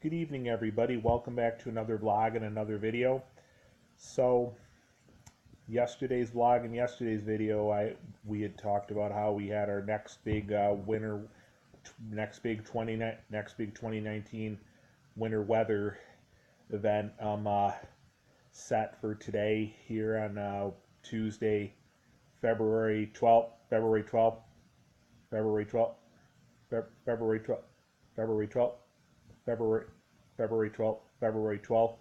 Good evening, everybody. Welcome back to another vlog and another video. So, yesterday's vlog and yesterday's video, we had talked about how we had our next big next big 2019 winter weather event set for today here on Tuesday, February 12th, February 12th, February 12th, February 12th, February 12th. February 12th,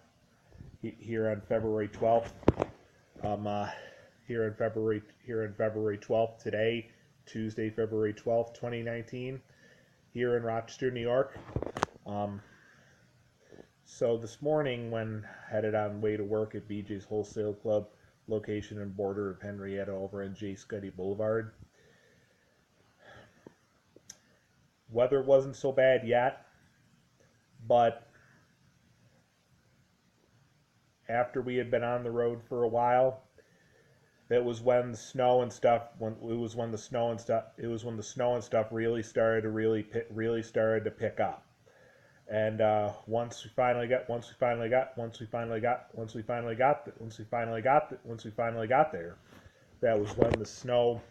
here on February 12th, here in February 12th today, Tuesday, February 12th, 2019, here in Rochester, New York. So this morning, when headed on way to work at BJ's Wholesale Club, location and border of Henrietta over on J. Scuddy Boulevard, weather wasn't so bad yet, but after we had been on the road for a while, it was when the snow and stuff really started to pick up. And once we finally got there, that was when the snow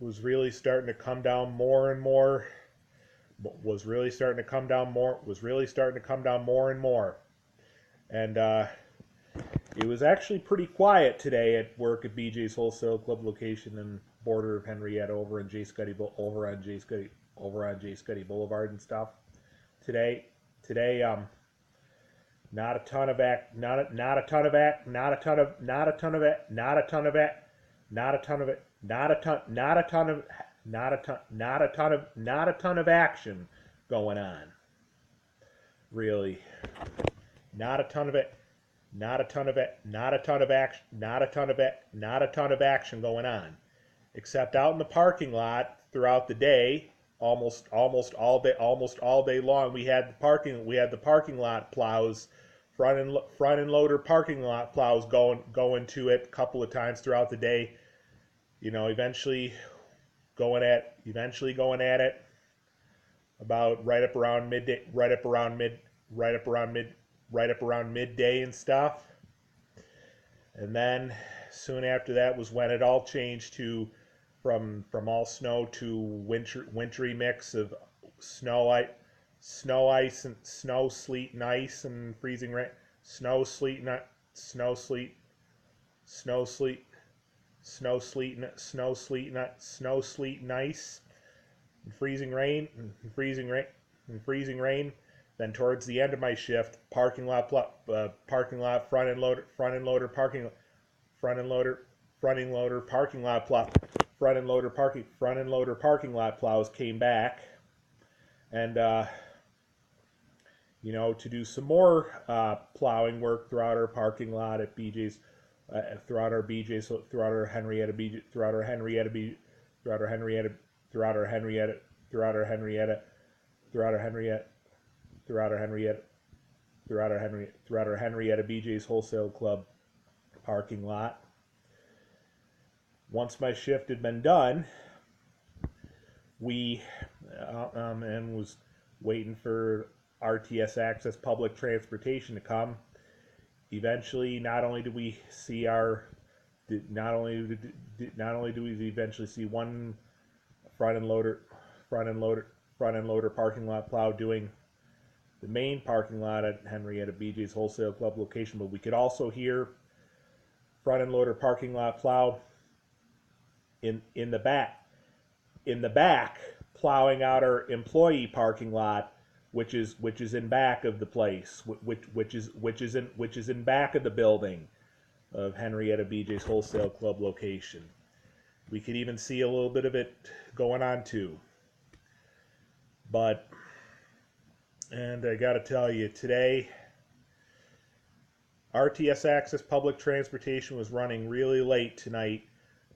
was really starting to come down more and more. Was really starting to come down more and more. And it was actually pretty quiet today at work at BJ's Wholesale Club location and border of Henrietta over on J. Scuddy Boulevard and stuff. Today, not a ton of action going on. Really. Not a ton of action going on, except out in the parking lot throughout the day, almost all day long. We had the parking lot plows, front and loader parking lot plows going to it a couple of times throughout the day. You know, eventually going at it about right up around midday and stuff. And then soon after that was when it all changed to from all snow to wintry mix of snow, ice and snow, sleet and ice and freezing rain, snow, sleet and ice and freezing rain. Then towards the end of my shift, parking lot front and loader parking lot plows came back, and to do some more plowing work throughout our parking lot at BJ's, throughout our Henrietta BJ's Wholesale Club parking lot. Once my shift had been done, we and was waiting for RTS Access Public Transportation to come. Eventually, not only do we eventually see one front end loader parking lot plow doing the main parking lot at Henrietta BJ's Wholesale Club location, but we could also hear front end loader parking lot plow in the back plowing out our employee parking lot, which is in back of the place, which is in back of the building of Henrietta BJ's Wholesale Club location. We could even see a little bit of it going on too. And I gotta tell you, today RTS Access Public Transportation was running really late tonight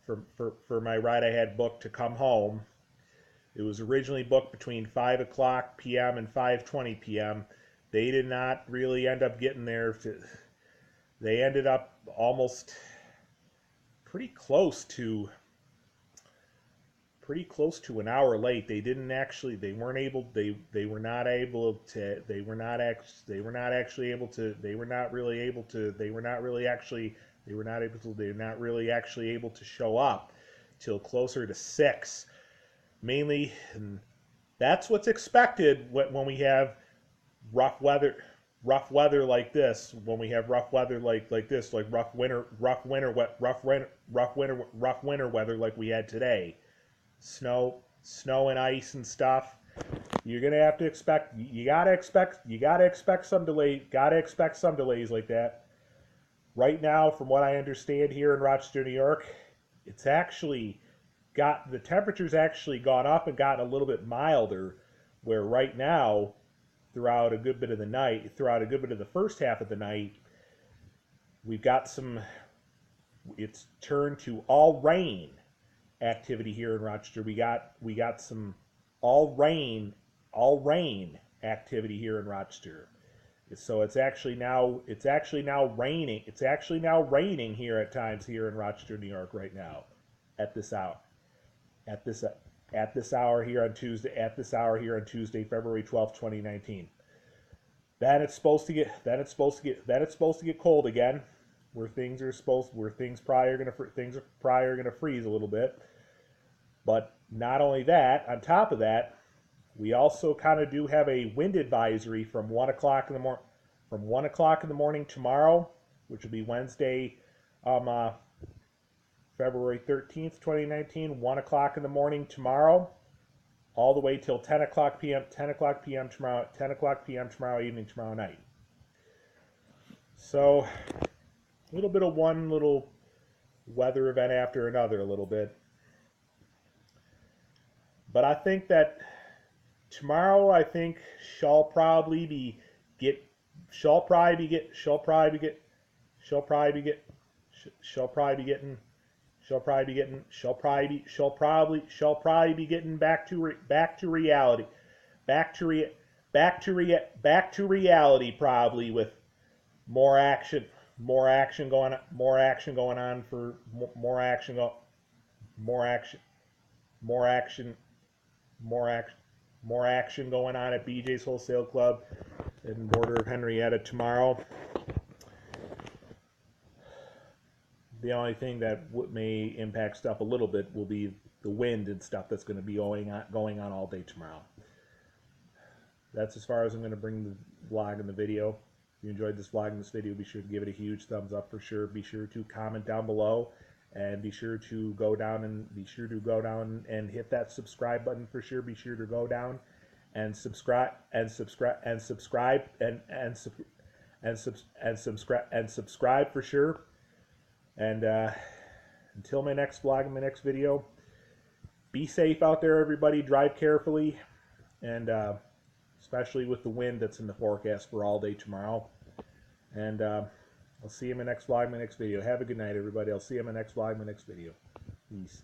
for my ride I had booked to come home. It was originally booked between 5 o'clock p.m. and 5:20 p.m. They did not really end up getting there. They ended up almost pretty close to pretty close to an hour late. They didn't actually, they were not able to, they were not actually able to, they were not really able to, they were not really actually, they were not able to, they're not really actually able to show up till closer to 6. Mainly, and that's what's expected when we have rough weather, like this. When we have rough weather like this, like rough winter weather like we had today, snow and ice and stuff. You're gonna have to expect. You gotta expect some delay. Gotta expect some delays like that. Right now, from what I understand here in Rochester, New York, it's actually got the temperature's actually gone up and gotten a little bit milder. Where right now, throughout a good bit of the night, throughout a good bit of the first half of the night, we've got some. It's turned to all rain activity here in Rochester. We got some all rain activity here in Rochester. So it's actually now raining. It's actually now raining here at times here in Rochester, New York, right now, at this hour. At this hour here on Tuesday. At this hour here on Tuesday, February 12th, 2019. Then it's supposed to get cold again, where things probably are gonna freeze a little bit. But not only that, on top of that, we also kind of do have a wind advisory from 1 o'clock in the morning tomorrow, which will be Wednesday, February 13th, 2019, 1 o'clock in the morning tomorrow, all the way till 10 o'clock p.m. tomorrow evening, tomorrow night. So a little bit of one little weather event after another, a little bit. But I think that tomorrow, shall probably be getting back to reality probably, with more action going on at BJ's Wholesale Club in border of Henrietta tomorrow. The only thing that may impact stuff a little bit will be the wind and stuff that's going to be going on all day tomorrow. That's as far as I'm going to bring the vlog and the video. If you enjoyed this vlog and this video, be sure to give it a huge thumbs up for sure. Be sure to comment down below, and be sure to go down and hit that subscribe button for sure. Be sure to go down and subscribe for sure. And until my next vlog and my next video, be safe out there, everybody. Drive carefully, and especially with the wind that's in the forecast for all day tomorrow. And I'll see you in my next vlog, my next video. Have a good night, everybody. I'll see you in my next vlog, my next video. Peace.